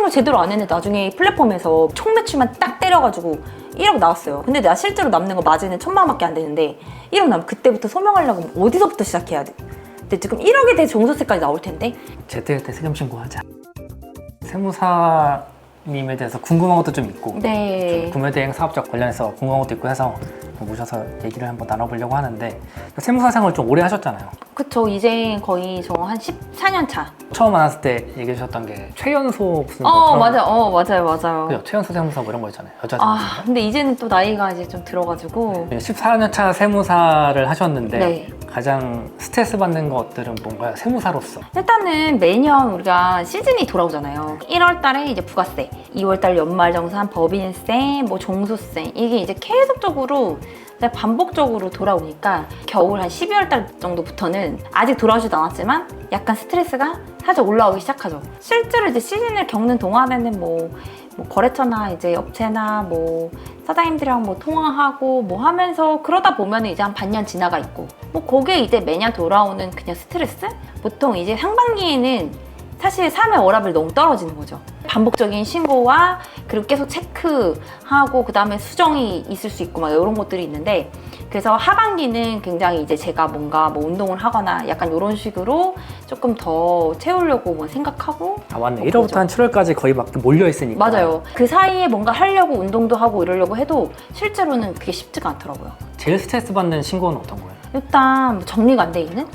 일을 제대로 안 했는데 나중에 플랫폼에서 총 매출만 딱 때려가지고 1억 나왔어요. 근데 내가 실제로 남는 거 마진은 1,000만 원밖에 안 되는데 1억 나면 그때부터 소명하려고 하면 어디서부터 시작해야 돼? 근데 지금 1억에 대해 종소세까지 나올 텐데. 제때 세금 신고하자. 세무사님에 대해서 궁금한 것도 좀 있고 네. 구매대행 사업자 관련해서 궁금한 것도 있고 해서 모셔서 얘기를 한번 나눠보려고 하는데 세무사 생활을 좀 오래 하셨잖아요. 그쵸. 이제 거의 저 한 14년 차. 처음 만났을 때 얘기해 주셨던 게 최연소 무슨 뭐 그런 맞아요. 그죠? 최연소 세무사 뭐 이런 거 있잖아요. 여자 세무사. 근데 이제는 또 나이가 이제 좀 들어가지고 14년 차 세무사를 하셨는데 네. 가장 스트레스 받는 것들은 뭔가요? 세무사로서. 일단은 매년 우리가 시즌이 돌아오잖아요. 1월 달에 이제 부가세, 2월 달 연말정산, 법인세, 뭐 종소세 이게 이제 계속적으로 반복적으로 돌아오니까 겨울 한 12월 달 정도부터는 아직 돌아오지도 않았지만 약간 스트레스가 살짝 올라오기 시작하죠. 실제로 이제 시즌을 겪는 동안에는 뭐 거래처나 이제 업체나 뭐 사장님들이랑 뭐 통화하고 뭐 하면서 그러다 보면 이제 한 반년 지나가 있고 뭐 그게 이제 매년 돌아오는 그냥 스트레스? 보통 이제 상반기에는 사실 삶의 워라밸이 너무 떨어지는 거죠. 반복적인 신고와 그리고 계속 체크하고 그 다음에 수정이 있을 수 있고 막 이런 것들이 있는데 그래서 하반기는 굉장히 이제 제가 뭔가 뭐 운동을 하거나 약간 이런 식으로 조금 더 채우려고 뭐 생각하고 맞네. 1월부터 한 7월까지 거의 막 몰려 있으니까. 맞아요. 그 사이에 뭔가 하려고 운동도 하고 이러려고 해도 실제로는 그게 쉽지가 않더라고요. 제일 스트레스 받는 신고는 어떤 거예요? 일단 정리가 안 돼 있는?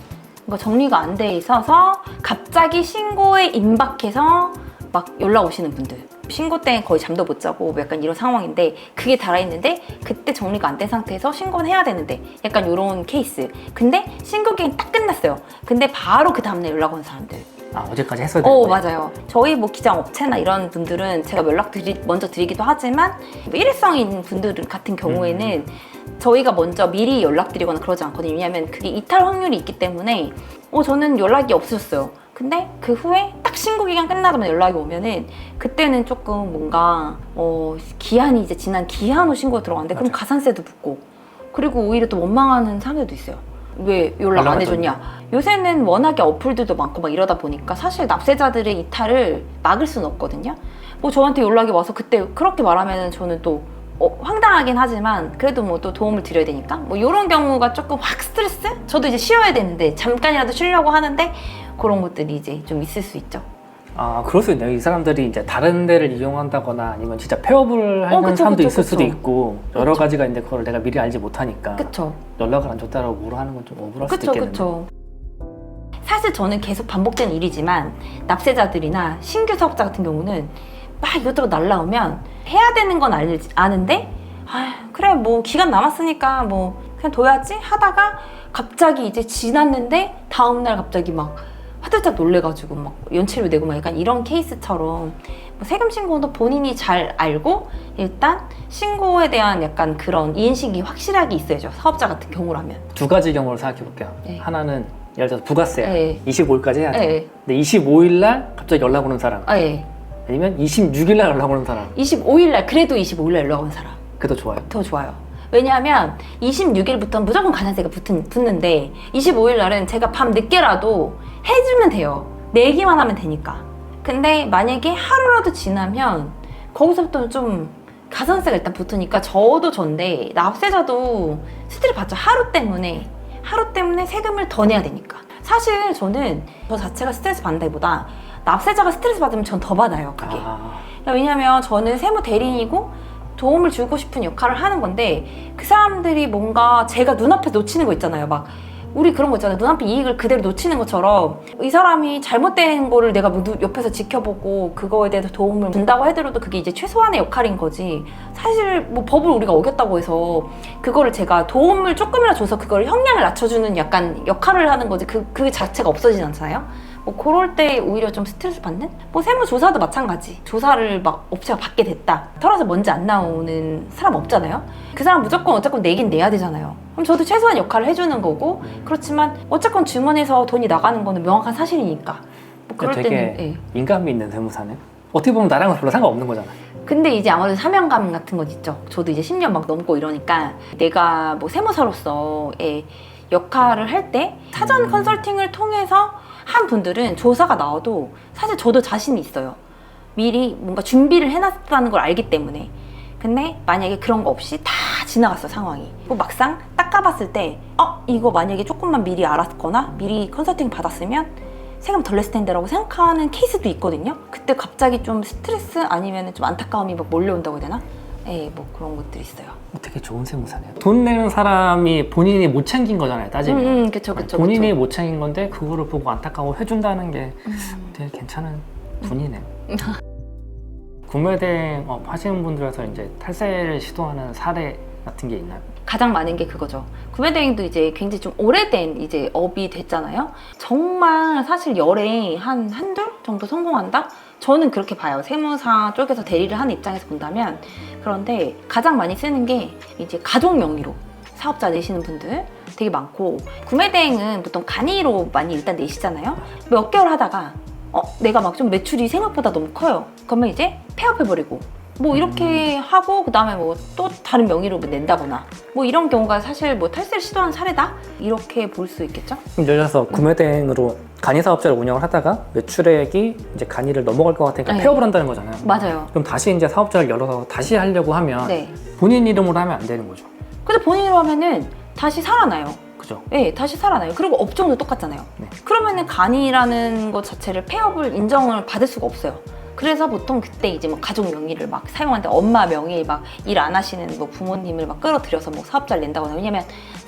그러니까 정리가 안 돼 있어서 갑자기 신고에 임박해서 막 연락 오시는 분들 신고 때 거의 잠도 못 자고 뭐 약간 이런 상황인데 그게 달아있는데 그때 정리가 안 된 상태에서 신고는 해야 되는데 약간 이런 케이스. 근데 신고 기간이 딱 끝났어요. 근데 바로 그 다음날 연락 온 사람들. 어제까지 했어야 되는 거예요? 맞아요. 저희 뭐 기장 업체나 이런 분들은 제가 먼저 드리기도 하지만 일회성인 분들 같은 경우에는 저희가 먼저 미리 연락드리거나 그러지 않거든요. 왜냐하면 그게 이탈 확률이 있기 때문에 저는 연락이 없으셨어요. 근데 그 후에 딱 신고 기간 끝나자마자 연락이 오면은 그때는 조금 뭔가 기한이 이제 지난 기한 후 신고가 들어갔는데 그럼 가산세도 붙고 그리고 오히려 또 원망하는 사람들도 있어요. 왜 연락 안 해줬냐? 요새는 워낙에 어플들도 많고 막 이러다 보니까 사실 납세자들의 이탈을 막을 수는 없거든요. 뭐 저한테 연락이 와서 그때 그렇게 말하면 저는 또 황당하긴 하지만 그래도 뭐 또 도움을 드려야 되니까 뭐 이런 경우가 조금 확 스트레스? 저도 이제 쉬어야 되는데 잠깐이라도 쉬려고 하는데 그런 것들이 이제 좀 있을 수 있죠. 그럴 수 있네요. 이 사람들이 이제 다른 데를 이용한다거나 아니면 진짜 폐업을 하는 사람도 있을 수도 있고 여러 가지가 있는데 그걸 내가 미리 알지 못하니까 연락을 안 줬다라고 뭐라 하는 건 좀 억울할 수도 있겠네요. 그쵸. 사실 저는 계속 반복된 일이지만 납세자들이나 신규 사업자 같은 경우는 막 이것저것 날라오면 해야 되는 건 아는데 그래 뭐 기간 남았으니까 뭐 그냥 둬야지 하다가 갑자기 이제 지났는데 다음날 갑자기 막 화들짝 놀래가지고 막 연체료 내고 막 약간 이런 케이스처럼 뭐 세금 신고도 본인이 잘 알고 일단 신고에 대한 약간 그런 이행식이 확실하게 있어야죠. 사업자 같은 경우라면. 두 가지 경우를 생각해 볼게요. 네. 하나는 예를 들어서 부가세야. 네. 25일까지 해야 돼. 네. 근데 25일 날 갑자기 연락 오는 사람. 네. 아니면 26일 날 연락 오는 사람. 25일날 그래도 25일날 연락 온 사람. 그게 더 좋아요. 더 좋아요. 왜냐하면 26일부터 무조건 가산세가 붙는데 25일날은 제가 밤 늦게라도 해주면 돼요. 내기만 하면 되니까. 근데 만약에 하루라도 지나면 거기서부터 좀 가산세가 일단 붙으니까 저도 전데 납세자도 스트레스 받죠. 하루 때문에 세금을 더 내야 되니까. 사실 저는 저 자체가 스트레스 받는다기보다 납세자가 스트레스 받으면 전 더 받아요. 그게. 왜냐면 저는 세무 대리인이고 도움을 주고 싶은 역할을 하는 건데 그 사람들이 뭔가 제가 눈앞에 놓치는 거 있잖아요. 막 우리 그런 거 있잖아요. 눈앞에 이익을 그대로 놓치는 것처럼 이 사람이 잘못된 거를 내가 옆에서 지켜보고 그거에 대해서 도움을 준다고 하더라도 그게 이제 최소한의 역할인 거지. 사실 뭐 법을 우리가 어겼다고 해서 그거를 제가 도움을 조금이라도 줘서 그걸 형량을 낮춰주는 약간 역할을 하는 거지 그 자체가 없어지지 않잖아요. 뭐 그럴 때 오히려 좀 스트레스 받는? 뭐 세무조사도 마찬가지. 조사를 막 업체가 받게 됐다. 털어서 먼지 안 나오는 사람 없잖아요. 그 사람 무조건 어쨌건 내긴 내야 되잖아요. 그럼 저도 최소한 역할을 해주는 거고 그렇지만 어쨌건 주문해서 돈이 나가는 거는 명확한 사실이니까 뭐 그럴 되게 때는 인간미 있는 세무사네. 어떻게 보면 나랑은 별로 상관없는 거잖아. 근데 이제 아무래도 사명감 같은 건 있죠. 저도 이제 10년 막 넘고 이러니까 내가 뭐 세무사로서의 역할을 할 때 사전 컨설팅을 통해서 한 분들은 조사가 나와도 사실 저도 자신이 있어요. 미리 뭔가 준비를 해놨다는 걸 알기 때문에. 근데 만약에 그런 거 없이 다 지나갔어 상황이. 뭐 막상 딱 까봤을 때 이거 만약에 조금만 미리 알았거나 미리 컨설팅 받았으면 세금 덜 냈을 텐데라고 생각하는 케이스도 있거든요. 그때 갑자기 좀 스트레스 아니면 좀 안타까움이 막 몰려온다고 해야 되나? 예, 뭐 그런 것들이 있어요. 되게 좋은 세무사네요. 돈 내는 사람이 본인이 못 챙긴 거잖아요, 따지면. 그쵸. 본인이 못 챙긴 건데 그거를 보고 안타까워 해준다는 게 되게 괜찮은 분이네요. 국매대행 하시는 분들에서 이제 탈세를 시도하는 사례 같은 게 있나요? 가장 많은 게 그거죠. 구매대행도 이제 굉장히 좀 오래된 이제 업이 됐잖아요. 정말 사실 열에 한둘 정도 성공한다? 저는 그렇게 봐요. 세무사 쪽에서 대리를 하는 입장에서 본다면. 그런데 가장 많이 쓰는 게 이제 가족 명의로 사업자 내시는 분들 되게 많고, 구매대행은 보통 간이로 많이 일단 내시잖아요. 몇 개월 하다가 내가 막 좀 매출이 생각보다 너무 커요. 그러면 이제 폐업해버리고 뭐 이렇게 하고, 그 다음에 뭐 또 다른 명의로 뭐 낸다거나 뭐 이런 경우가 사실 뭐 탈세를 시도한 사례다? 이렇게 볼 수 있겠죠? 그럼 예를 들어서 구매대행으로 간이 사업자를 운영을 하다가 매출액이 이제 간이를 넘어갈 것 같으니까 네. 폐업을 한다는 거잖아요. 맞아요. 그럼 다시 이제 사업자를 열어서 다시 하려고 하면 네. 본인 이름으로 하면 안 되는 거죠. 근데 본인으로 하면은 다시 살아나요. 그죠? 네, 다시 살아나요. 그리고 업종도 똑같잖아요. 네. 그러면은 간이라는 것 자체를 폐업을 인정을 받을 수가 없어요. 그래서 보통 그때 이제 뭐 가족 명의를 막 사용하는데, 엄마 명의 막 일 안 하시는 뭐 부모님을 막 끌어들여서 뭐 사업자를 낸다거나. 왜냐면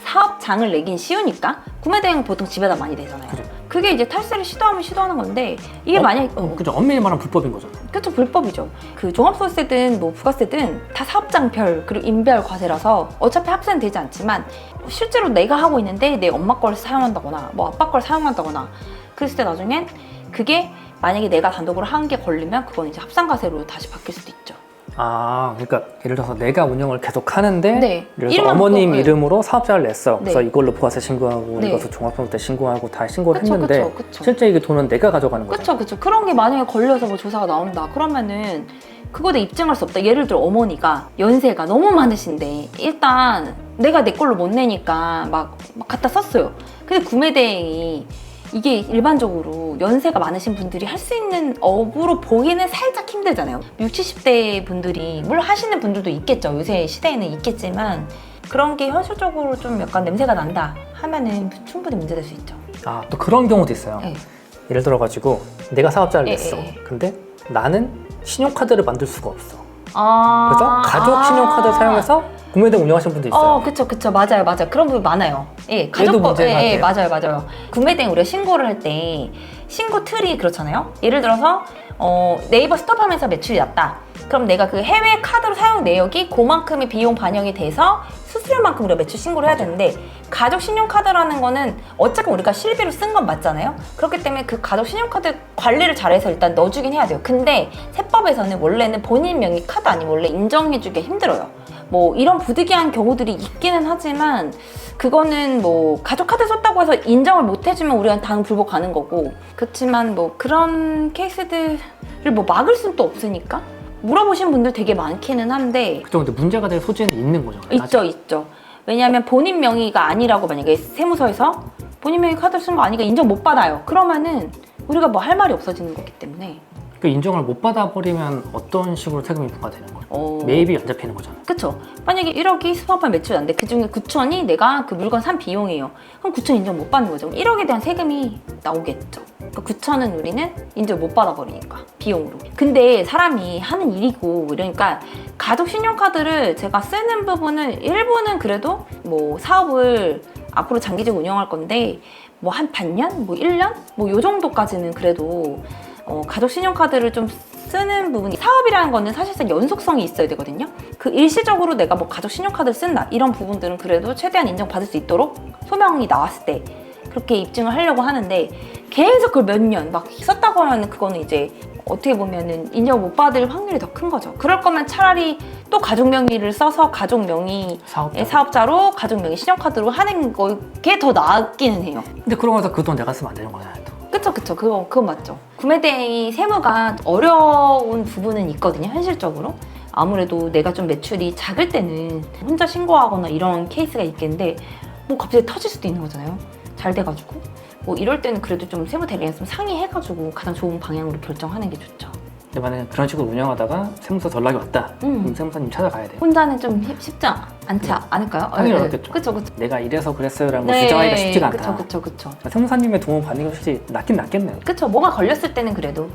사업장을 내긴 쉬우니까. 구매대행 보통 집에다 많이 내잖아요. 그죠. 그게 이제 탈세를 시도하면 시도하는 건데, 이게 만약에 그죠. 엄밀히 말하면 불법인 거죠. 그쵸, 불법이죠. 그 종합소득세든 뭐 부가세든 다 사업장별 그리고 인별 과세라서 어차피 합세는 되지 않지만, 실제로 내가 하고 있는데 내 엄마 걸 사용한다거나 뭐 아빠 걸 사용한다거나 그랬을 때 나중엔 그게 만약에 내가 단독으로 한 게 걸리면 그건 이제 합산과세로 다시 바뀔 수도 있죠. 그러니까 예를 들어서 내가 운영을 계속 하는데 네. 예를 들어서 어머님 네. 이름으로 사업자를 냈어. 그래서 네. 이걸로 부가세 신고하고 네. 이것도 종합소득세 신고하고 다 신고를 그쵸, 했는데 그쵸. 실제 이게 돈은 내가 가져가는 거죠. 그쵸. 그런 게 만약에 걸려서 뭐 조사가 나온다 그러면은 그거에 입증할 수 없다. 예를 들어 어머니가 연세가 너무 많으신데 일단 내가 내 걸로 못 내니까 막 갖다 썼어요. 근데 구매대행이 이게 일반적으로 연세가 많으신 분들이 할 수 있는 업으로 보기는 살짝 힘들잖아요. 60, 70대 분들이 물론 하시는 분들도 있겠죠. 요새 시대에는 있겠지만 그런 게 현실적으로 좀 약간 냄새가 난다 하면은 충분히 문제될 수 있죠. 또 그런 경우도 있어요. 네. 예를 들어가지고 내가 사업자를 예, 냈어. 예, 예. 근데 나는 신용카드를 만들 수가 없어. 아, 그래서 가족 신용카드 사용해서 구매대행 운영하시는 분도 있어요. 그쵸. 맞아요. 그런 분 많아요. 예, 가족 거, 문제인 것 같아요. 맞아요. 구매대행 우리가 신고를 할 때 신고 틀이 그렇잖아요. 예를 들어서 네이버 스톱하면서 매출이 났다. 그럼 내가 그 해외 카드로 사용 내역이 그만큼의 비용 반영이 돼서 수수료만큼 우리가 매출 신고를 해야 되는데, 가족 신용카드라는 거는 어차피 우리가 실비로 쓴 건 맞잖아요. 그렇기 때문에 그 가족 신용카드 관리를 잘해서 일단 넣어주긴 해야 돼요. 근데 세법에서는 원래는 본인 명의 카드 아니면 원래 인정해주기가 힘들어요. 뭐 이런 부득이한 경우들이 있기는 하지만 그거는 뭐 가족 카드 썼다고 해서 인정을 못 해주면 우리가 당연 불복 가는 거고, 그렇지만 뭐 그런 케이스들을 뭐 막을 수는 또 없으니까 물어보신 분들 되게 많기는 한데. 그죠. 근데 문제가 될 소지는 있는 거죠. 있죠. 왜냐하면 본인 명의가 아니라고 만약에 세무서에서 본인 명의 카드를 쓴 거 아니니까 인정 못 받아요. 그러면은 우리가 뭐 할 말이 없어지는 거기 때문에. 그 인정을 못 받아버리면 어떤 식으로 세금이 부과되는 거예요? 매입이 안 잡히는 거잖아요. 그쵸. 만약에 1억이 수납한 매출이 안 돼. 그 중에 9천이 내가 그 물건 산 비용이에요. 그럼 9천 인정 못 받는 거죠. 1억에 대한 세금이 나오겠죠. 그러니까 9천은 우리는 인정 못 받아버리니까, 비용으로. 근데 사람이 하는 일이고 이러니까 가족 신용카드를 제가 쓰는 부분은 일부는 그래도 뭐 사업을 앞으로 장기적으로 운영할 건데 뭐 한 반년? 뭐 1년? 뭐 요 정도까지는 그래도 가족 신용카드를 좀 쓰는 부분이, 사업이라는 거는 사실상 연속성이 있어야 되거든요. 그 일시적으로 내가 뭐 가족 신용카드를 쓴다 이런 부분들은 그래도 최대한 인정받을 수 있도록 소명이 나왔을 때 그렇게 입증을 하려고 하는데, 계속 그걸 몇 년 막 썼다고 하면 그거는 이제 어떻게 보면은 인정 못 받을 확률이 더 큰 거죠. 그럴 거면 차라리 또 가족 명의를 써서 가족 명의 사업자로 가족 명의 신용카드로 하는 게 더 나았기는 해요. 근데 그러고 나서 그 돈 내가 쓰면 안 되는 거잖아요. 그쵸. 그건 맞죠. 구매대행이 세무가 어려운 부분은 있거든요, 현실적으로. 아무래도 내가 좀 매출이 작을 때는 혼자 신고하거나 이런 케이스가 있겠는데, 뭐 갑자기 터질 수도 있는 거잖아요. 잘 돼가지고. 뭐 이럴 때는 그래도 좀 세무 대리인랑 좀 상의해가지고 가장 좋은 방향으로 결정하는 게 좋죠. 근데 만약에 그런 식으로 운영하다가 세무서에서 연락이 왔다. 그럼 세무사님 찾아가야 돼요. 혼자는 좀 쉽지 않지 않을까요? 당연히 어렵겠죠. 그쵸. 내가 이래서 그랬어요라는 걸 주장하기가 쉽지가 않다. 그쵸. 세무사님의 도움 받는 게 솔직히 낫긴 낫겠네요. 그쵸. 뭐가 걸렸을 때는 그래도.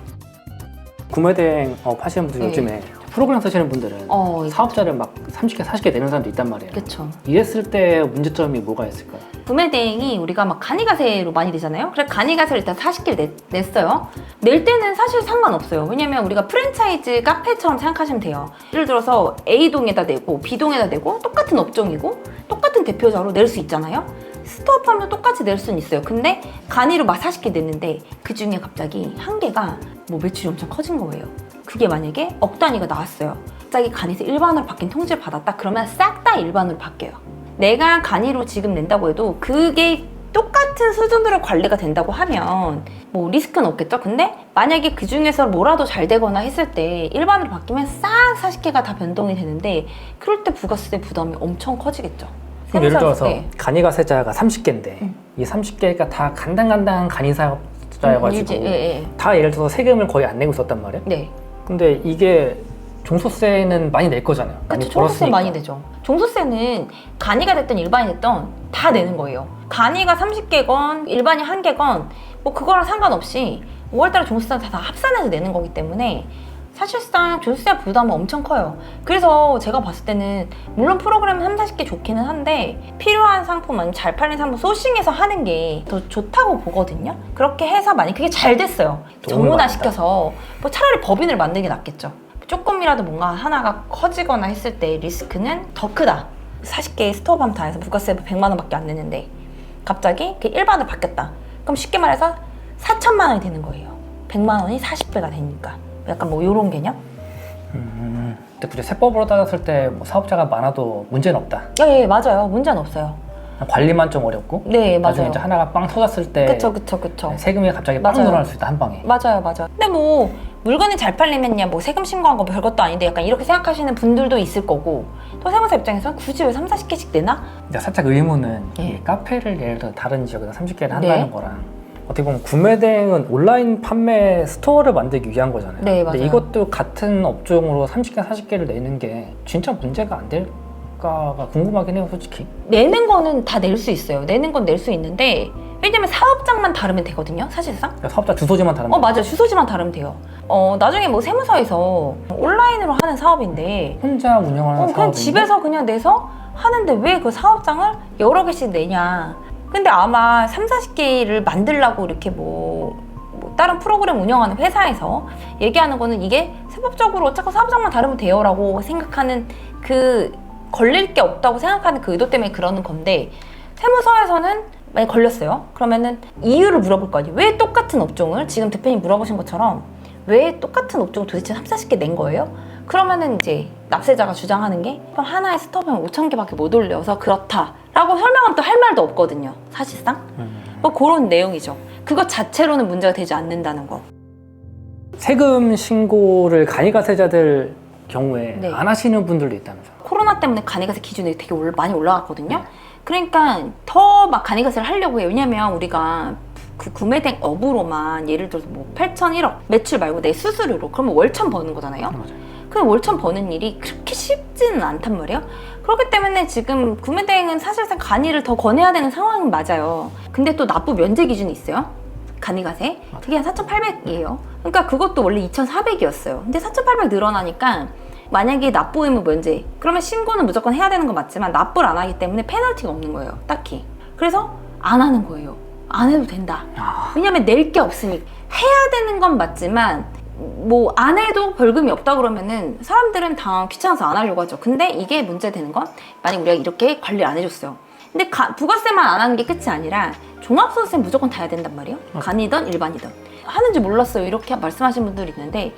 구매대행 하시는 분들 요즘에 프로그램 쓰시는 분들은 사업자를 막 30개, 40개 내는 사람도 있단 말이에요. 그쵸. 이랬을 때 문제점이 뭐가 있을까요? 구매대행이 우리가 막 간이가세로 많이 내잖아요. 그래서 간이가세를 일단 40개를 냈어요. 낼 때는 사실 상관없어요. 왜냐면 우리가 프랜차이즈 카페처럼 생각하시면 돼요. 예를 들어서 A동에다 내고 B동에다 내고 똑같은 업종이고 똑같은 대표자로 낼 수 있잖아요. 스토어팜도 똑같이 낼 수는 있어요. 근데 간이로 막 40개 냈는데 그 중에 갑자기 한 개가 뭐 매출이 엄청 커진 거예요. 그게 만약에 억 단위가 나왔어요. 갑자기 간이에서 일반으로 바뀐 통지를 받았다? 그러면 싹 다 일반으로 바뀌어요. 내가 간이로 지금 낸다고 해도 그게 똑같은 수준으로 관리가 된다고 하면 뭐 리스크는 없겠죠? 근데 만약에 그 중에서 뭐라도 잘 되거나 했을 때 일반으로 바뀌면 싹 40개가 다 변동이 되는데 그럴 때 부가세 부담이 엄청 커지겠죠. 그럼 예를 들어서 간이가세자가 30개인데 이 30개가 다 간당간당한 간이사업자여가지고 다 예를 들어서 세금을 거의 안 내고 있었단 말이에요? 네. 근데 이게 종소세는 많이 낼 거잖아요. 그렇죠. 종소세 많이 내죠. 종소세는 간이가 됐든 일반이 됐든 다 내는 거예요. 간이가 30개건 일반이 1개건 뭐 그거랑 상관없이 5월달에 종소세 다 합산해서 내는 거기 때문에 사실상 종소세 부담은 엄청 커요. 그래서 제가 봤을 때는 물론 프로그램 30, 40개 좋기는 한데 필요한 상품 아니면 잘 팔리는 상품 소싱해서 하는 게 더 좋다고 보거든요. 그렇게 해서 만약 그게 잘 됐어요. 전문화 시켜서 뭐 차라리 법인을 만드는 게 낫겠죠. 조금이라도 뭔가 하나가 커지거나 했을 때 리스크는 더 크다. 40개의 스토어팜 다 해서 부가세 100만 원밖에 안 내는데 갑자기 그게 일반으로 바뀌었다. 그럼 쉽게 말해서 4천만 원이 되는 거예요. 100만 원이 40배가 되니까. 약간 뭐 이런 개념? 근데 굳이 세법으로 따졌을 때 뭐 사업자가 많아도 문제는 없다. 예, 맞아요. 문제는 없어요. 관리만 좀 어렵고. 네, 나중에 맞아요. 이제 하나가 빵 터졌을 때. 그쵸. 세금이 갑자기 빵 늘어날 수 있다, 한 방에. 맞아요. 근데 뭐 물건이 잘 팔리면야 뭐 세금 신고한 거 별것도 아닌데 약간 이렇게 생각하시는 분들도 있을 거고 또 세무사 입장에서는 굳이 왜 30, 40개씩 내나? 근데 살짝 의문은 이 카페를 예를 들어 다른 지역에서 30개를 한다는 거랑 어떻게 보면 구매대행은 온라인 판매 스토어를 만들기 위한 거잖아요. 네, 맞아요. 근데 이것도 같은 업종으로 30개, 40개를 내는 게 진짜 문제가 안 될까가 궁금하긴 해요, 솔직히. 내는 거는 다 낼 수 있어요. 내는 건 낼 수 있는데 왜냐면 사업장만 다르면 되거든요, 사실상. 사업자 주소지만 다르면 맞아요. 주소지만 다르면 돼요. 나중에 뭐 세무서에서 온라인으로 하는 사업인데 혼자 운영하는 사업인데 그냥 집에서 그냥 내서 하는데 왜 그 사업장을 여러 개씩 내냐. 근데 아마 40개를 만들려고 이렇게 뭐 다른 프로그램 운영하는 회사에서 얘기하는 거는 이게 세법적으로 어차피 사업장만 다르면 돼요 라고 생각하는 그 걸릴 게 없다고 생각하는 그 의도 때문에 그러는 건데 세무서에서는 만약 걸렸어요. 그러면은 이유를 물어볼 거 아니에요. 왜 똑같은 업종을 지금 대표님 물어보신 것처럼 왜 똑같은 업종을 도대체 40개 낸 거예요? 그러면은 이제 납세자가 주장하는 게 하나의 스토어팜 5,000개밖에 못 올려서 그렇다라고 설명하면 또 할 말도 없거든요. 사실상. 뭐 그런 내용이죠. 그것 자체로는 문제가 되지 않는다는 거. 세금 신고를 간이가세자들 경우에 안 하시는 분들도 있다면서요. 코로나 때문에 간이가세 기준이 되게 많이 올라갔거든요. 그러니까 더 막 간이가세를 하려고 해요. 왜냐면 우리가 그 구매된 업으로만 예를 들어서 뭐 8,001억 매출 말고 내 수수료로 그러면 월천 버는 거잖아요. 맞아요. 그 월천 버는 일이 그렇게 쉽지는 않단 말이에요. 그렇기 때문에 지금 구매대행은 사실상 간이를 더 권해야 되는 상황은 맞아요. 근데 또 납부 면제 기준이 있어요. 간이가세. 그게 한 4,800이에요. 그러니까 그것도 원래 2,400이었어요. 근데 4,800 늘어나니까 만약에 납부 의무 면제 그러면 신고는 무조건 해야 되는 건 맞지만 납부를 안 하기 때문에 페널티가 없는 거예요. 딱히. 그래서 안 하는 거예요. 안 해도 된다. 왜냐면 낼 게 없으니까. 해야 되는 건 맞지만 뭐 안 해도 벌금이 없다 그러면은 사람들은 다 귀찮아서 안 하려고 하죠. 근데 이게 문제되는 건 만약 우리가 이렇게 관리를 안 해줬어요. 근데 부가세만 안 하는 게 끝이 아니라 종합소득세 무조건 다 해야 된단 말이에요. 간이든 일반이든. 하는지 몰랐어요. 이렇게 말씀하신 분들이 있는데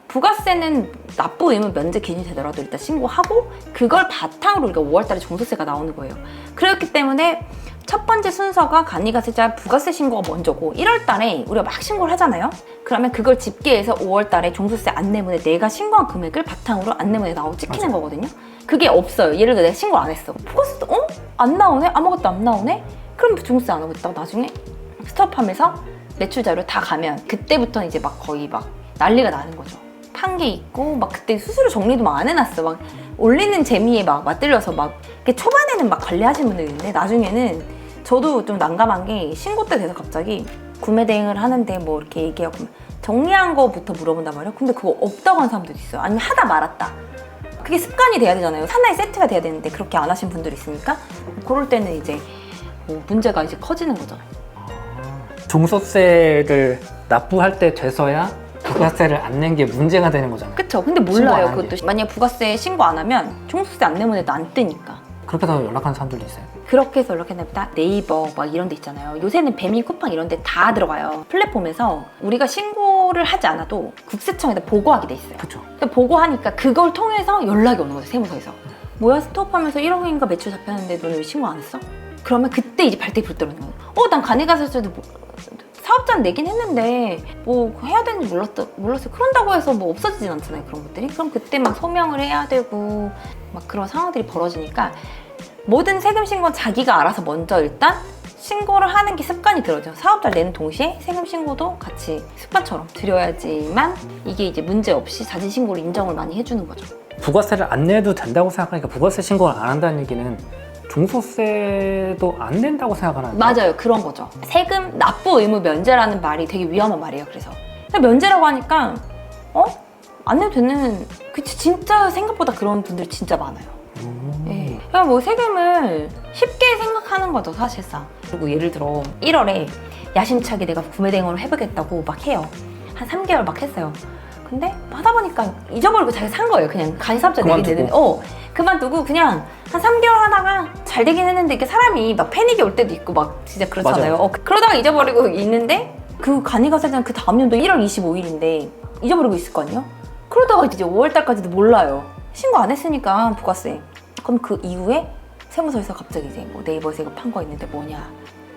부가세는 납부 의무 면제 기준이 되더라도 일단 신고하고 그걸 바탕으로 우리가 5월달에 종소세가 나오는 거예요. 그렇기 때문에 첫 번째 순서가 간이가세자 부가세 신고가 먼저고 1월달에 우리가 막 신고를 하잖아요. 그러면 그걸 집계해서 5월달에 종소세 안내문에 내가 신고한 금액을 바탕으로 안내문에 나오고 찍히는 거거든요. 그게 없어요. 예를 들어 내가 신고 안 했어. 부가세도 안 나오네? 아무것도 안 나오네? 그럼 종소세 안 하고 있다가 나중에 스톱하면서 매출 자료 다 가면 그때부터 이제 막 거의 막 난리가 나는 거죠. 판 게 있고 막 그때 수수료 정리도 막 안 해놨어. 막 올리는 재미에 막 맞들려서 막 이렇게 초반에는 막 관리하시는 분들 있는데 나중에는 저도 좀 난감한 게 신고 때 돼서 갑자기 구매 대행을 하는데 뭐 이렇게 얘기하고 정리한 거부터 물어본단 말이야. 근데 그거 없다고 하는 사람들도 있어요. 아니면 하다 말았다. 그게 습관이 돼야 되잖아요. 하나의 세트가 돼야 되는데 그렇게 안 하신 분들이 있으니까 그럴 때는 이제 뭐 문제가 이제 커지는 거죠. 종소세를 납부할 때 돼서야 부가세를 안 낸 게 문제가 되는 거잖아요. 그쵸. 근데 몰라요. 그것도 만약 부가세 신고 안 하면 종소세 안 내면 안 뜨니까. 그렇게 해서 연락하는 사람들도 있어요. 그렇게 해서 연락했나 보다. 네이버 막 이런 데 있잖아요. 요새는 배민 쿠팡 이런 데 다 들어가요. 플랫폼에서 우리가 신고를 하지 않아도 국세청에다 보고하게 돼 있어요. 그렇죠. 보고하니까 그걸 통해서 연락이 오는 거죠. 세무서에서. 뭐야 스톱하면서 1억인가 매출 잡혔는데 너는 왜 신고 안 했어? 그러면 그때 이제 발등이 불 떠오르는 거예요. 난 간이가설제도 사업자는 내긴 했는데 뭐 해야 되는지 몰랐어요. 그런다고 해서 뭐 없어지진 않잖아요. 그런 것들이. 그럼 그때 막 소명을 해야 되고 막 그런 상황들이 벌어지니까 모든 세금 신고는 자기가 알아서 먼저 일단 신고를 하는 게 습관이 들어죠. 사업자를 내는 동시에 세금 신고도 같이 습관처럼 드려야지만 이게 이제 문제 없이 자진 신고를 인정을 많이 해주는 거죠. 부가세를 안 내도 된다고 생각하니까 부가세 신고를 안 한다는 얘기는 종소세도 안 낸다고 생각하나요? 맞아요. 그런 거죠. 세금 납부 의무 면제라는 말이 되게 위험한 말이에요. 그래서 면제라고 하니까 안 내도 되는 그치 진짜 생각보다 그런 분들 진짜 많아요. 네. 그냥 뭐 세금을 쉽게 생각하는 거죠 사실상. 그리고 예를 들어 1월에 야심차게 내가 구매 대행을 해보겠다고 막 해요. 한 3개월 막 했어요. 근데 하다 보니까 잊어버리고 자기가 산 거예요. 그냥 간이사업자 내게 되는 그만두고 그냥 한 3개월 하다가 잘 되긴 했는데 이게 사람이 막 패닉이 올 때도 있고 막 진짜 그렇잖아요. 그러다가 잊어버리고 있는데 그 간이가사장 그 다음 연도 1월 25일인데 잊어버리고 있을 거 아니에요? 그러다가 이제 5월달까지도 몰라요. 신고 안 했으니까 부가세. 그럼 그 이후에 세무서에서 갑자기 이제 뭐 네이버에서 이거 판 거 있는데 뭐냐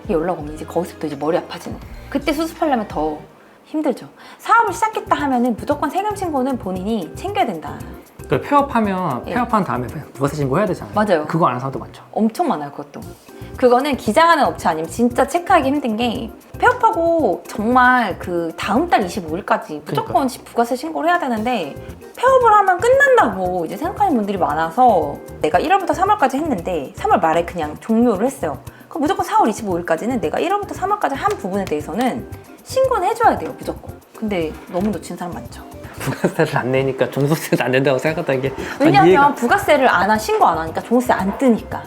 이게 연락 오면 이제 거기서부터 이제 머리 아파지는 거예요. 그때 수습하려면 더 힘들죠. 사업을 시작했다 하면은 무조건 세금 신고는 본인이 챙겨야 된다. 폐업하면 폐업한 다음에 부가세 신고해야 되잖아요. 맞아요. 그거 안 하는 사람도 많죠. 엄청 많아요. 그것도. 그거는 기장하는 업체 아니면 진짜 체크하기 힘든 게 폐업하고 정말 그 다음 달 25일까지 무조건 부가세 신고를 해야 되는데 폐업을 하면 끝난다고 이제 생각하는 분들이 많아서 내가 1월부터 3월까지 했는데 3월 말에 그냥 종료를 했어요. 그럼 무조건 4월 25일까지는 내가 1월부터 3월까지 한 부분에 대해서는 신고는 해줘야 돼요. 무조건. 근데 너무 놓치는 사람 많죠. 부가세를 안 내니까 종소세도 안 된다고 생각했다는 게 왜냐하면 부가세를 신고 안 하니까 종소세 안 뜨니까.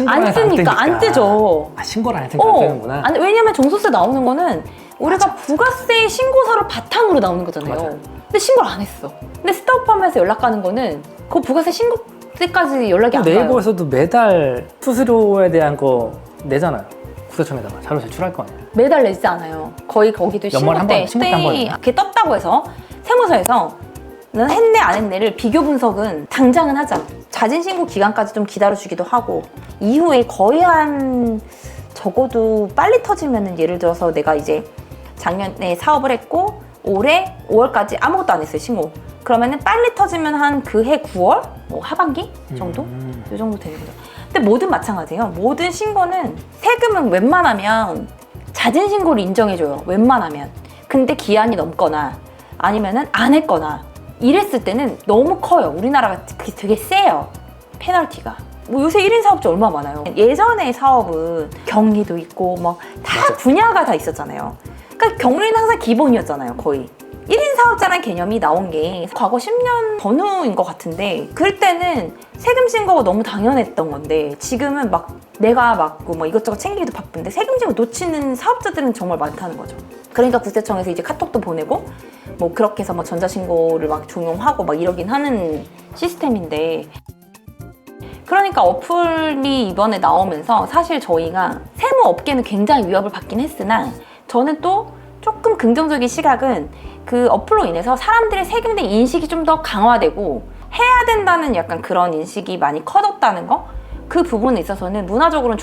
안 뜨니까 안 뜨죠. 신고를 안 했으니까 안 뜨는구나. 왜냐면 종소세 나오는 거는 우리가 부가세 신고서를 바탕으로 나오는 거잖아요. 맞아. 근데 신고를 안 했어. 근데 스톱하면서 연락 가는 거는 그 부가세 신고 때까지 연락이 안 가요. 네이버에서도 매달 수수료에 대한 거 내잖아요. 국세청에다가 자료 제출할 거 아니에요. 매달 내지 않아요. 거의 거기도 연말에 신고 때 이렇게 떴다고 해서 세무서에서 는 했네 안 했네를 비교 분석은 당장은 하자. 자진 신고 기간까지 좀 기다려주기도 하고 이후에 거의 한 적어도 빨리 터지면은 예를 들어서 내가 이제 작년에 사업을 했고 올해 5월까지 아무것도 안 했어요 신고. 그러면은 빨리 터지면 한 그 해 9월 뭐 하반기 정도 이 정도 되는 거죠. 근데 뭐든 마찬가지예요. 모든 신고는 세금은 웬만하면 자진 신고를 인정해줘요. 웬만하면. 근데 기한이 넘거나 아니면은 안 했거나 이랬을 때는 너무 커요. 우리나라가 그게 되게 세요. 페널티가. 뭐 요새 1인 사업자 얼마나 많아요. 예전에 사업은 격리도 있고 막 다 분야가 다 있었잖아요. 그러니까 격리는 항상 기본이었잖아요. 거의. 1인 사업자라는 개념이 나온 게 과거 10년 전후인 것 같은데 그럴 때는 세금 신고가 너무 당연했던 건데 지금은 막 내가 막고 뭐 이것저것 챙기기도 바쁜데 세금 신고 놓치는 사업자들은 정말 많다는 거죠. 그러니까 국세청에서 이제 카톡도 보내고 뭐 그렇게 해서 막 전자신고를 막 종용하고 막 이러긴 하는 시스템인데 그러니까 어플이 이번에 나오면서 사실 저희가 세무업계는 굉장히 위협을 받긴 했으나 저는 또 조금 긍정적인 시각은 그 어플로 인해서 사람들의 세금에 대한 인식이 좀 더 강화되고 해야 된다는 약간 그런 인식이 많이 커졌다는 거? 그 부분에 있어서는 문화적으로는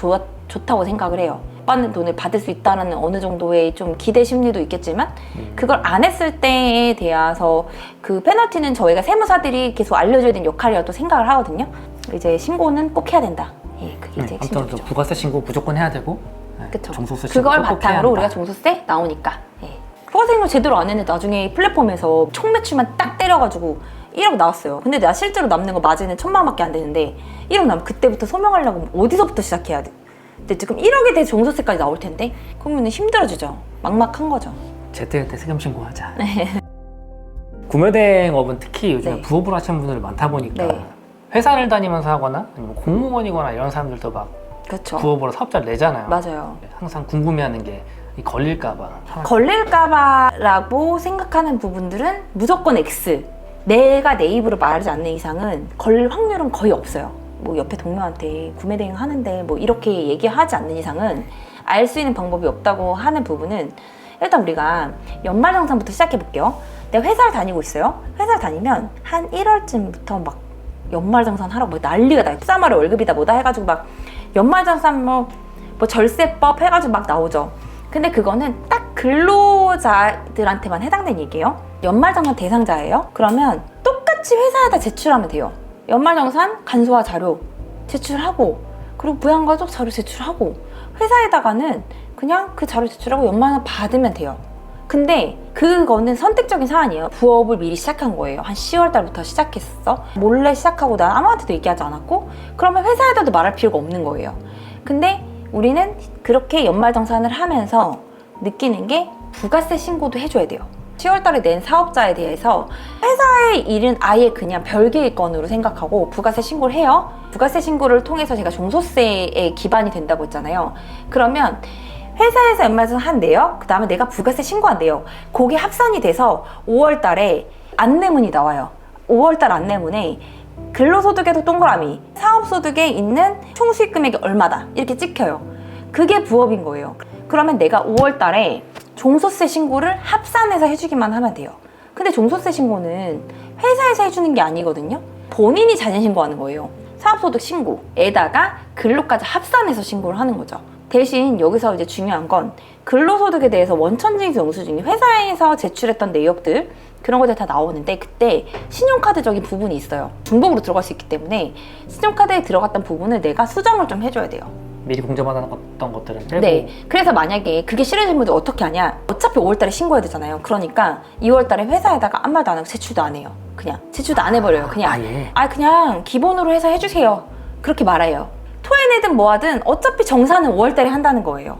좋다고 생각을 해요. 받는 돈을 받을 수 있다는 어느 정도의 좀 기대 심리도 있겠지만 그걸 안 했을 때에 대해서 그 페널티는 저희가 세무사들이 계속 알려줘야 되는 역할이라고 생각을 하거든요. 이제 신고는 꼭 해야 된다. 예, 그게 이제 아무튼 부가세 신고 무조건 해야 되고 그쵸. 종소세 신고 그걸 꼭 해야 바탕으로 한다. 우리가 종소세 나오니까. 예. 부가세신고 제대로 안 했는데 나중에 플랫폼에서 총 매출만 딱 때려가지고 1억 나왔어요. 근데 내가 실제로 남는 거 마진은 1,000만 원밖에 안 되는데 1억 나면 그때부터 소명하려고 어디서부터 시작해야 돼? 근데 지금 1억에 대해 종소세까지 나올 텐데 그러면 힘들어지죠. 막막한 거죠. 제때 세금 신고하자. 구매대행업은 특히 요즘에 네. 부업을 하시는 분들이 많다 보니까 네. 회사를 다니면서 하거나 아니면 공무원이거나 이런 사람들도 막 그렇죠. 부업으로 사업자를 내잖아요. 맞아요. 항상 궁금해하는 게 걸릴까봐. 걸릴까봐라고 생각하는 부분들은 무조건 X. 내가 내 입으로 말하지 않는 이상은 걸릴 확률은 거의 없어요. 뭐 옆에 동료한테 구매 대행 하는데 뭐 이렇게 얘기하지 않는 이상은 알 수 있는 방법이 없다고 하는 부분은 일단 우리가 연말정산부터 시작해 볼게요. 내가 회사를 다니고 있어요. 회사를 다니면 한 1월쯤부터 막 연말정산 하라고 막 난리가 나요. 13월에 월급이다 뭐다 해가지고 막 연말정산 뭐 절세법 해가지고 막 나오죠. 근데 그거는 딱 근로자들한테만 해당되는 얘기예요. 연말정산 대상자예요. 그러면 똑같이 회사에다 제출하면 돼요. 연말정산 간소화 자료 제출하고 그리고 부양가족 자료 제출하고 회사에다가는 그냥 그 자료 제출하고 연말정산 받으면 돼요. 근데 그거는 선택적인 사안이에요. 부업을 미리 시작한 거예요. 한 10월 달부터 시작했어. 몰래 시작하고 난 아무한테도 얘기하지 않았고 그러면 회사에다도 말할 필요가 없는 거예요. 근데 우리는 그렇게 연말정산을 하면서 느끼는 게 부가세 신고도 해줘야 돼요. 10월 달에 낸 사업자에 대해서 회사의 일은 아예 그냥 별개의 건으로 생각하고 부가세 신고를 해요. 부가세 신고를 통해서 제가 종소세에 기반이 된다고 했잖아요. 그러면 회사에서 연말정산 한대요. 그 다음에 내가 부가세 신고한대요. 그게 합산이 돼서 5월 달에 안내문이 나와요. 5월 달 안내문에 근로소득에도 동그라미, 사업소득에 있는 총수익 금액이 얼마다 이렇게 찍혀요. 그게 부업인 거예요. 그러면 내가 5월 달에 종소세 신고를 합산해서 해주기만 하면 돼요. 근데 종소세 신고는 회사에서 해주는 게 아니거든요. 본인이 자진 신고하는 거예요. 사업소득 신고에다가 근로까지 합산해서 신고를 하는 거죠. 대신 여기서 이제 중요한 건 근로소득에 대해서 원천징수 영수증이 회사에서 제출했던 내역들 그런 것들 다 나오는데 그때 신용카드적인 부분이 있어요. 중복으로 들어갈 수 있기 때문에 신용카드에 들어갔던 부분을 내가 수정을 좀 해줘야 돼요. 미리 공제받았던 것들은 빼고. 네. 그래서 만약에 그게 싫으신 분들 어떻게 하냐? 어차피 5월달에 신고해야 되잖아요. 그러니까 2월달에 회사에다가 아무 말도 안 하고 제출도 안 해요. 그냥 제출도 안 해버려요. 그냥 그냥 기본으로 회사 해주세요. 그렇게 말해요. 토해내든 뭐하든 어차피 정산은 5월달에 한다는 거예요.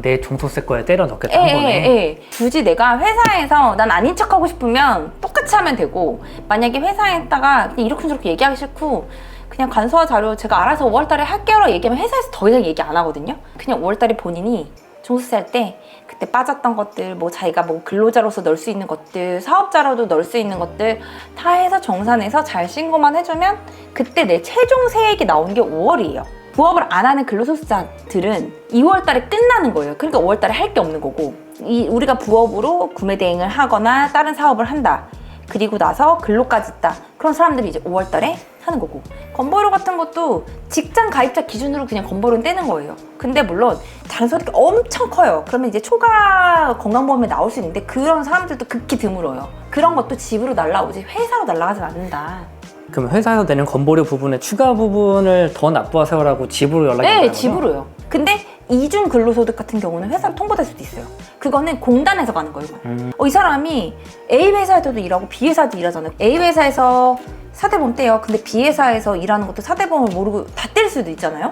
내 종소세 거에 때려 넣겠다 한 번에. 예. 굳이 내가 회사에서 난 아닌 척하고 싶으면 똑같이 하면 되고 만약에 회사에다가 그냥 이렇게 얘기하기 싫고 그냥 간소화 자료 제가 알아서 5월달에 할게요라고 얘기하면 회사에서 더 이상 얘기 안 하거든요. 그냥 5월달에 본인이 종소세 할 때 그때 빠졌던 것들 뭐 자기가 뭐 근로자로서 넣을 수 있는 것들 사업자로도 넣을 수 있는 것들 다 해서 정산해서 잘 신고만 해주면 그때 내 최종 세액이 나오는 게 5월이에요. 부업을 안 하는 근로소득자들은 2월달에 끝나는 거예요. 그러니까 5월달에 할 게 없는 거고 우리가 부업으로 구매 대행을 하거나 다른 사업을 한다. 그리고 나서 근로까지 있다. 그런 사람들이 이제 5월달에 하는 거고 건보료 같은 것도 직장 가입자 기준으로 그냥 건보료는 떼는 거예요. 근데 물론 다른 소득이 엄청 커요. 그러면 이제 초과 건강보험에 나올 수 있는데 그런 사람들도 극히 드물어요. 그런 것도 집으로 날라오지 회사로 날라가진 않는다. 그럼 회사에서 내는 건보료 부분에 추가 부분을 더 납부하세요라고 집으로 연락이 오는 네, 거죠? 집으로요. 근데 이중 근로소득 같은 경우는 회사로 통보될 수도 있어요. 그거는 공단에서 가는 거예요. 이 사람이 A 회사에서도 일하고 B 회사도 일하잖아요. A 회사에서 사대보험 떼요. 근데 B 회사에서 일하는 것도 사대보험을 모르고 다 뗄 수도 있잖아요.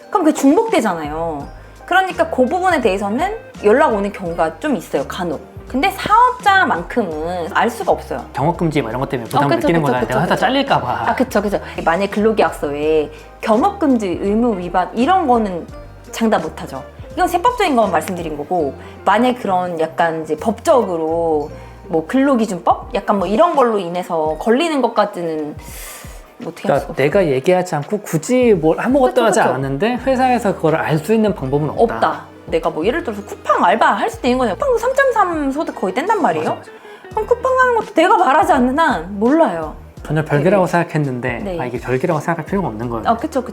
그럼 그게 중복되잖아요. 그러니까 그 부분에 대해서는 연락 오는 경우가 좀 있어요. 간혹. 근데 사업자만큼은 알 수가 없어요. 경업금지 이런 것 때문에 부담을 느끼는 거잖아요. 내가 회사 잘릴까 봐. 그쵸. 만약 근로계약서에 경업금지 의무 위반 이런 거는 장담 못하죠. 이건 세법적인 것만 말씀드린 거고 만약 그런 약간 이제 법적으로 뭐 근로기준법? 약간 뭐 이런 걸로 인해서 걸리는 것까지는 어떻게 할 수가 없어요. 내가 얘기하지 않고 굳이 뭘 아무것도 하지 그쵸. 않았는데 회사에서 그걸 알 수 있는 방법은 없다. 내가 뭐 예를 들어서 쿠팡 알바 할 수도 있는 거잖아요. 쿠팡 3.3 소득 거의 뗀단 말이에요. 맞아. 그럼 쿠팡 하는 것도 내가 말하지 않는 한 몰라요. 전혀 별개라고 생각했는데 네. 이게 별개라고 생각할 필요가 없는 거예요. 그쵸.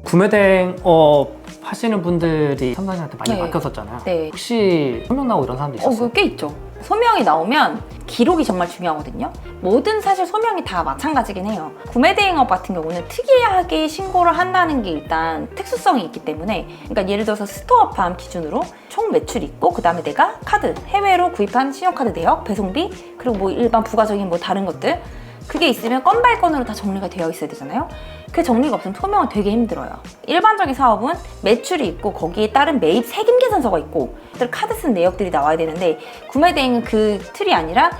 구매대행업 하시는 분들이 3, 4년한테 많이 네. 바뀌었었잖아요. 네. 혹시 설명 나오고 이런 사람도 있었어요? 꽤 있죠. 소명이 나오면 기록이 정말 중요하거든요. 모든 사실 소명이 다 마찬가지긴 해요. 구매대행업 같은 경우는 특이하게 신고를 한다는 게 일단 특수성이 있기 때문에, 그러니까 예를 들어서 스토어팜 기준으로 총 매출 있고, 그 다음에 내가 카드, 해외로 구입한 신용카드 내역, 배송비, 그리고 뭐 일반 부가적인 뭐 다른 것들, 그게 있으면 건 바이 건으로 다 정리가 되어 있어야 되잖아요. 그 정리가 없으면 소명은 되게 힘들어요. 일반적인 사업은 매출이 있고 거기에 따른 매입 세금 계산서가 있고 카드 쓴 내역들이 나와야 되는데, 구매대행은 그 틀이 아니라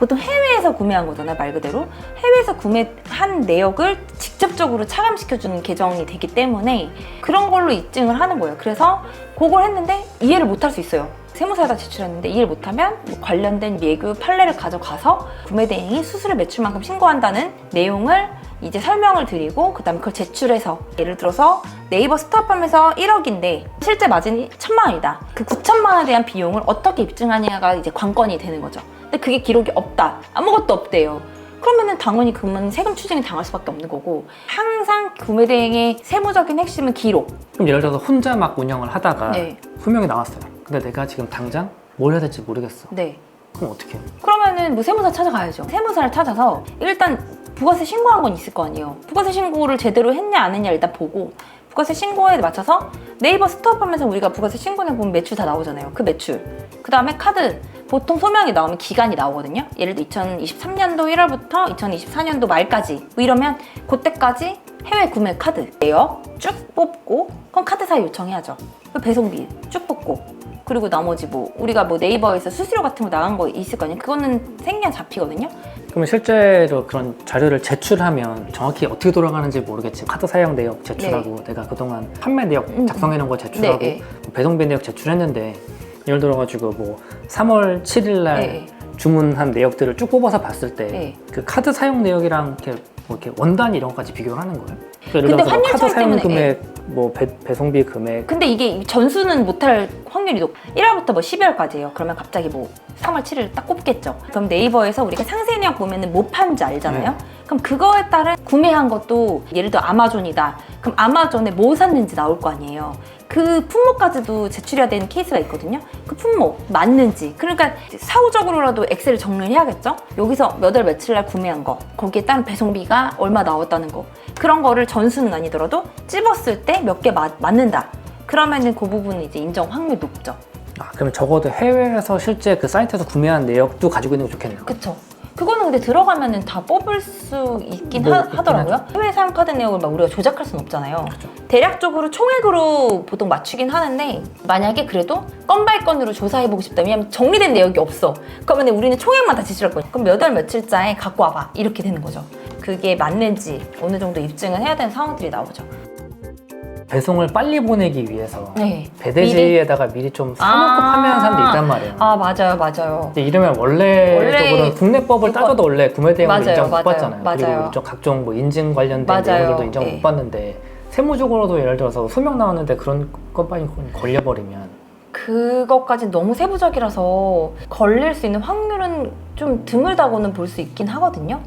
보통 해외에서 구매한 거잖아요. 말 그대로 해외에서 구매한 내역을 직접적으로 차감시켜주는 계정이 되기 때문에 그런 걸로 입증을 하는 거예요. 그래서 그걸 했는데 이해를 못할 수 있어요. 세무사에다 제출했는데 이해를 못하면 뭐 관련된 예규 판례를 가져가서 구매대행이 수수료 매출만큼 신고한다는 내용을 이제 설명을 드리고, 그 다음에 그걸 제출해서, 예를 들어서 네이버 스토어팜에서 1억인데 실제 마진이 1,000만 원이다. 그 9,000만 원에 대한 비용을 어떻게 입증하냐가 이제 관건이 되는 거죠. 근데 그게 기록이 없다. 아무것도 없대요. 그러면은 당연히 그러면 세금 추징이 당할 수밖에 없는 거고, 항상 구매대행의 세무적인 핵심은 기록. 그럼 예를 들어서 혼자 막 운영을 하다가 네. 소명이 나왔어요. 근데 내가 지금 당장 뭘 해야 될지 모르겠어. 네. 그럼 어떻게 해요? 그러면은 뭐 세무사 찾아가야죠. 세무사를 찾아서 일단 부가세 신고한 건 있을 거 아니에요. 부가세 신고를 제대로 했냐 안 했냐 일단 보고, 부가세 신고에 맞춰서 네이버 스토어팜에서 우리가 부가세 신고해 보면 매출 다 나오잖아요. 그 매출. 그 다음에 카드. 보통 소명이 나오면 기간이 나오거든요. 예를 들어 2023년도 1월부터 2024년도 말까지 뭐 이러면 그때까지 해외 구매 카드 내역 쭉 뽑고, 그럼 카드사에 요청해야죠. 그 배송비 쭉 뽑고, 그리고 나머지 뭐 우리가 뭐 네이버에서 수수료 같은 거 나간 거 있을 거 아니에요. 그거는 생략 잡히거든요. 그러면 실제로 그런 자료를 제출하면 정확히 어떻게 돌아가는지 모르겠지만 카드 사용 내역 제출하고, 내가 그동안 판매 내역 작성해 놓은 거 제출하고, 배송비 내역 제출했는데 예를 들어가지고 뭐 3월 7일 날 주문한 내역들을 쭉 뽑아서 봤을 때 그 카드 사용 내역이랑 이렇게 원단 이런 것까지 비교를 하는 거예요. 예를 근데 들어서 환율 카드 차이 사용 때문에 금액, 뭐 배송비 금액. 근데 이게 전수는 못할 확률이 높. 1월부터 뭐 12월까지예요. 그러면 갑자기 뭐 3월 7일 딱 꼽겠죠. 그럼 네이버에서 우리가 상세 내역 보면은 뭐 판지 알잖아요. 그럼 그거에 따른 구매한 것도, 예를 들어 아마존이다. 그럼 아마존에 뭐 샀는지 나올 거 아니에요. 그 품목까지도 제출해야 되는 케이스가 있거든요. 그 품목 맞는지, 그러니까 사후적으로라도 엑셀을 정리를 해야겠죠. 여기서 몇 월 며칠 날 구매한 거, 거기에 따른 배송비가 얼마 나왔다는 거, 그런 거를 전수는 아니더라도 찝었을 때 몇 개 맞는다. 그러면은 그 부분은 이제 인정 확률이 높죠. 아, 그러면 적어도 해외에서 실제 그 사이트에서 구매한 내역도 가지고 있는 게 좋겠네요. 그쵸. 그거는 근데 들어가면은 다 뽑을 수 있긴 뭐 하더라고요. 해외 사용 카드 내역을 막 우리가 조작할 수는 없잖아요. 그쵸. 대략적으로 총액으로 보통 맞추긴 하는데, 만약에 그래도 건 바이 건으로 조사해보고 싶다. 왜냐면 정리된 내역이 없어. 그러면 우리는 총액만 다 제출할 거예요. 그럼 몇 월 며칠자에 갖고 와봐. 이렇게 되는 거죠. 그게 맞는지 어느 정도 입증을 해야 되는 상황들이 나오죠. 배송을 빨리 보내기 위해서 네. 배대지에다가 미리 좀 사놓고 판매하는 사람도 있단 말이에요. 아, 맞아요, 맞아요. 근데 이러면 원래 국내법을 따져도 원래 구매대행을 맞아요, 인정 못 맞아요, 받잖아요. 맞아요. 그리고 각종 뭐 인증 관련된 맞아요. 내용들도 인정 네. 못 받는데, 세무적으로도 예를 들어서 소명 나왔는데 그런 것만이 걸려버리면 그것까지 너무 세부적이라서 걸릴 수 있는 확률은 좀 드물다고는 볼 수 있긴 하거든요.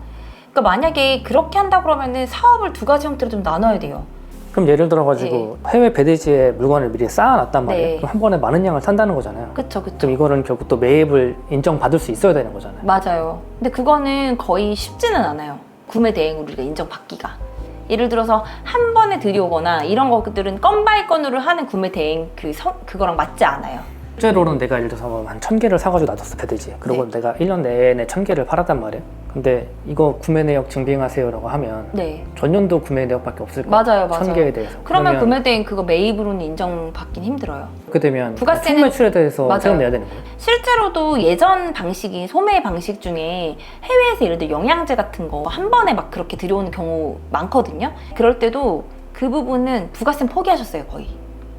그러니까 만약에 그렇게 한다 그러면은 사업을 두 가지 형태로 좀 나눠야 돼요. 그럼 예를 들어가지고 해외 배대지에 물건을 미리 쌓아놨단 말이에요. 네. 그럼 한 번에 많은 양을 산다는 거잖아요. 그쵸, 그쵸. 그럼 이거는 결국 또 매입을 인정받을 수 있어야 되는 거잖아요. 맞아요. 근데 그거는 거의 쉽지는 않아요. 구매 대행으로 우리가 인정받기가. 예를 들어서 한 번에 들여오거나 이런 것들은 건 바이 건으로 하는 구매 대행 그거랑 맞지 않아요. 실제로는 내가 예를 들어서 한 1,000개를 사가지고 놔뒀어, 배대지에. 그리고 내가 1년 내내 1,000개를 팔았단 말이에요. 근데 이거 구매 내역 증빙하세요라고 하면 전년도 구매 내역밖에 없을 거예요. 맞아요, 맞아요. 1,000개에 대해서. 그러면 구매 대행 그거 매입으로는 인정받긴 힘들어요. 그렇게 되면 부가세는 총 매출에 대해서 세금 내야 되는 거예요. 실제로도 예전 방식이 소매 방식 중에 해외에서 예를 들어 영양제 같은 거 한 번에 막 그렇게 들여오는 경우 많거든요. 그럴 때도 그 부분은 부가세는 포기하셨어요, 거의.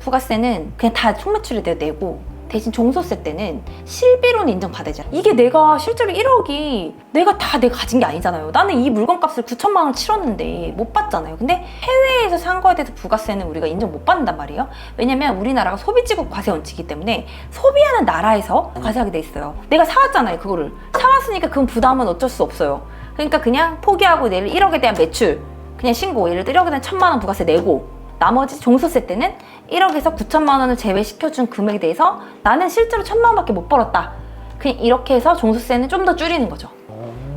부가세는 그냥 다 총 매출에 내고, 대신 종소세 때는 실비로는 인정받아야죠. 이게 내가 실제로 1억이 내가 가진 게 아니잖아요. 나는 이 물건값을 9,000만 원 치렀는데 못 받잖아요. 근데 해외에서 산 거에 대해서 부가세는 우리가 인정 못 받는단 말이에요. 왜냐면 우리나라가 소비지국 과세 원칙이기 때문에 소비하는 나라에서 과세하게 돼 있어요. 내가 사왔잖아요, 그거를. 사왔으니까 그건 부담은 어쩔 수 없어요. 그러니까 그냥 포기하고 내일 1억에 대한 매출 그냥 신고, 예를 들어 1억에 대한 1,000만 원 부가세 내고, 나머지 종소세 때는 1억에서 9,000만 원을 제외시켜준 금액에 대해서 나는 실제로 1,000만 원밖에 못 벌었다. 그냥 이렇게 해서 종소세는 좀 더 줄이는 거죠.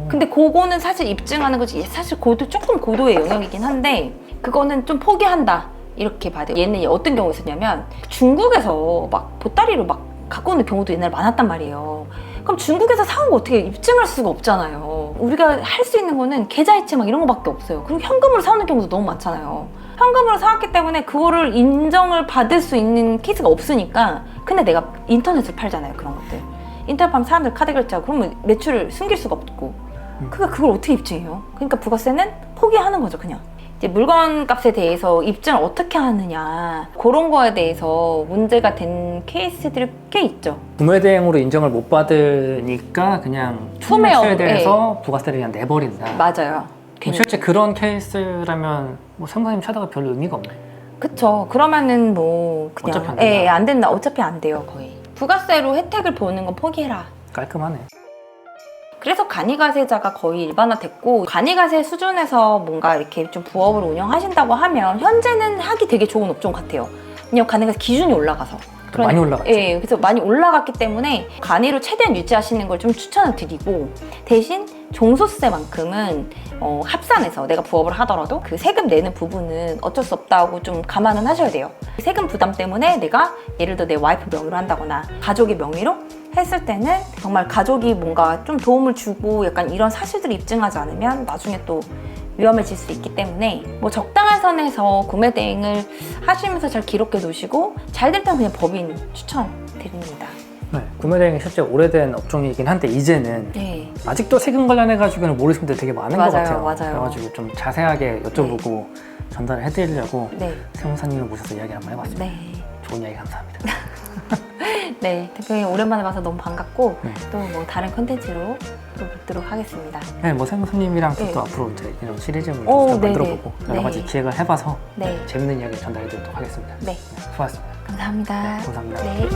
근데 그거는 사실 입증하는 거지. 사실 조금 고도의 영역이긴 한데 그거는 좀 포기한다 이렇게 봐야 돼요. 얘는 어떤 경우 있었냐면 중국에서 막 보따리로 막 갖고 오는 경우도 옛날에 많았단 말이에요. 그럼 중국에서 사온 거 어떻게 입증할 수가 없잖아요. 우리가 할 수 있는 거는 계좌이체 막 이런 거밖에 없어요. 그리고 현금으로 사오는 경우도 너무 많잖아요. 현금으로 사왔기 때문에 그거를 인정을 받을 수 있는 케이스가 없으니까. 근데 내가 인터넷을 팔잖아요, 그런 것들. 인터넷 팔면 사람들 카드 결제하고 그러면 매출을 숨길 수가 없고. 그러니까 그걸 어떻게 입증해요? 그러니까 부가세는 포기하는 거죠, 그냥. 이제 물건 값에 대해서 입증을 어떻게 하느냐, 그런 거에 대해서 문제가 된 케이스들이 꽤 있죠. 구매 대행으로 인정을 못 받으니까 그냥 총매출에 대해서 부가세를 그냥 내버린다. 맞아요. 실제 그런 케이스라면 뭐 세무사님 찾아가 별 의미가 없네. 그쵸. 그러면은 뭐 그냥 어차피 안 된다. 안 된다. 어차피 안 돼요, 거의. 부가세로 혜택을 보는 건 포기해라. 깔끔하네. 그래서 간이가세자가 거의 일반화됐고, 간이가세 수준에서 뭔가 이렇게 좀 부업을 운영하신다고 하면 현재는 하기 되게 좋은 업종 같아요. 왜냐면 간이가세 기준이 올라가서. 많이 올라갔죠. 예, 그래서 많이 올라갔기 때문에 간이로 최대한 유지하시는 걸 좀 추천을 드리고, 대신 종소세만큼은 합산해서 내가 부업을 하더라도 그 세금 내는 부분은 어쩔 수 없다고 좀 감안은 하셔야 돼요. 세금 부담 때문에 내가 예를 들어 내 와이프 명의로 한다거나 가족의 명의로 했을 때는 정말 가족이 뭔가 좀 도움을 주고 약간 이런 사실들을 입증하지 않으면 나중에 또 위험해질 수 있기 때문에 뭐 적당한 선에서 구매 대행을 하시면서 잘 기록해 놓으시고 잘 될 때는 그냥 법인 추천드립니다. 네, 구매 대행이 실제 오래된 업종이긴 한데 이제는 네. 아직도 세금 관련해 가지고는 모르시는 분들 되게 많은 것 같아요. 맞아요. 그래가지고 좀 자세하게 여쭤보고 전달을 해드리려고 네. 세무사님을 모셔서 이야기 한번 해봤습니다. 네. 좋은 이야기 감사합니다. 네, 대표님 오랜만에 봐서 너무 반갑고 네. 또 뭐 다른 컨텐츠로 또 뵙도록 하겠습니다. 네, 뭐 세무사님이랑 네. 또 앞으로 이제 이런 시리즈를 오, 좀 네네. 만들어보고 여러 가지 네. 기획을 해봐서 네. 재밌는 이야기 전달해드리도록 하겠습니다. 네, 수고하셨습니다. 감사합니다. 네, 감사합니다. 네.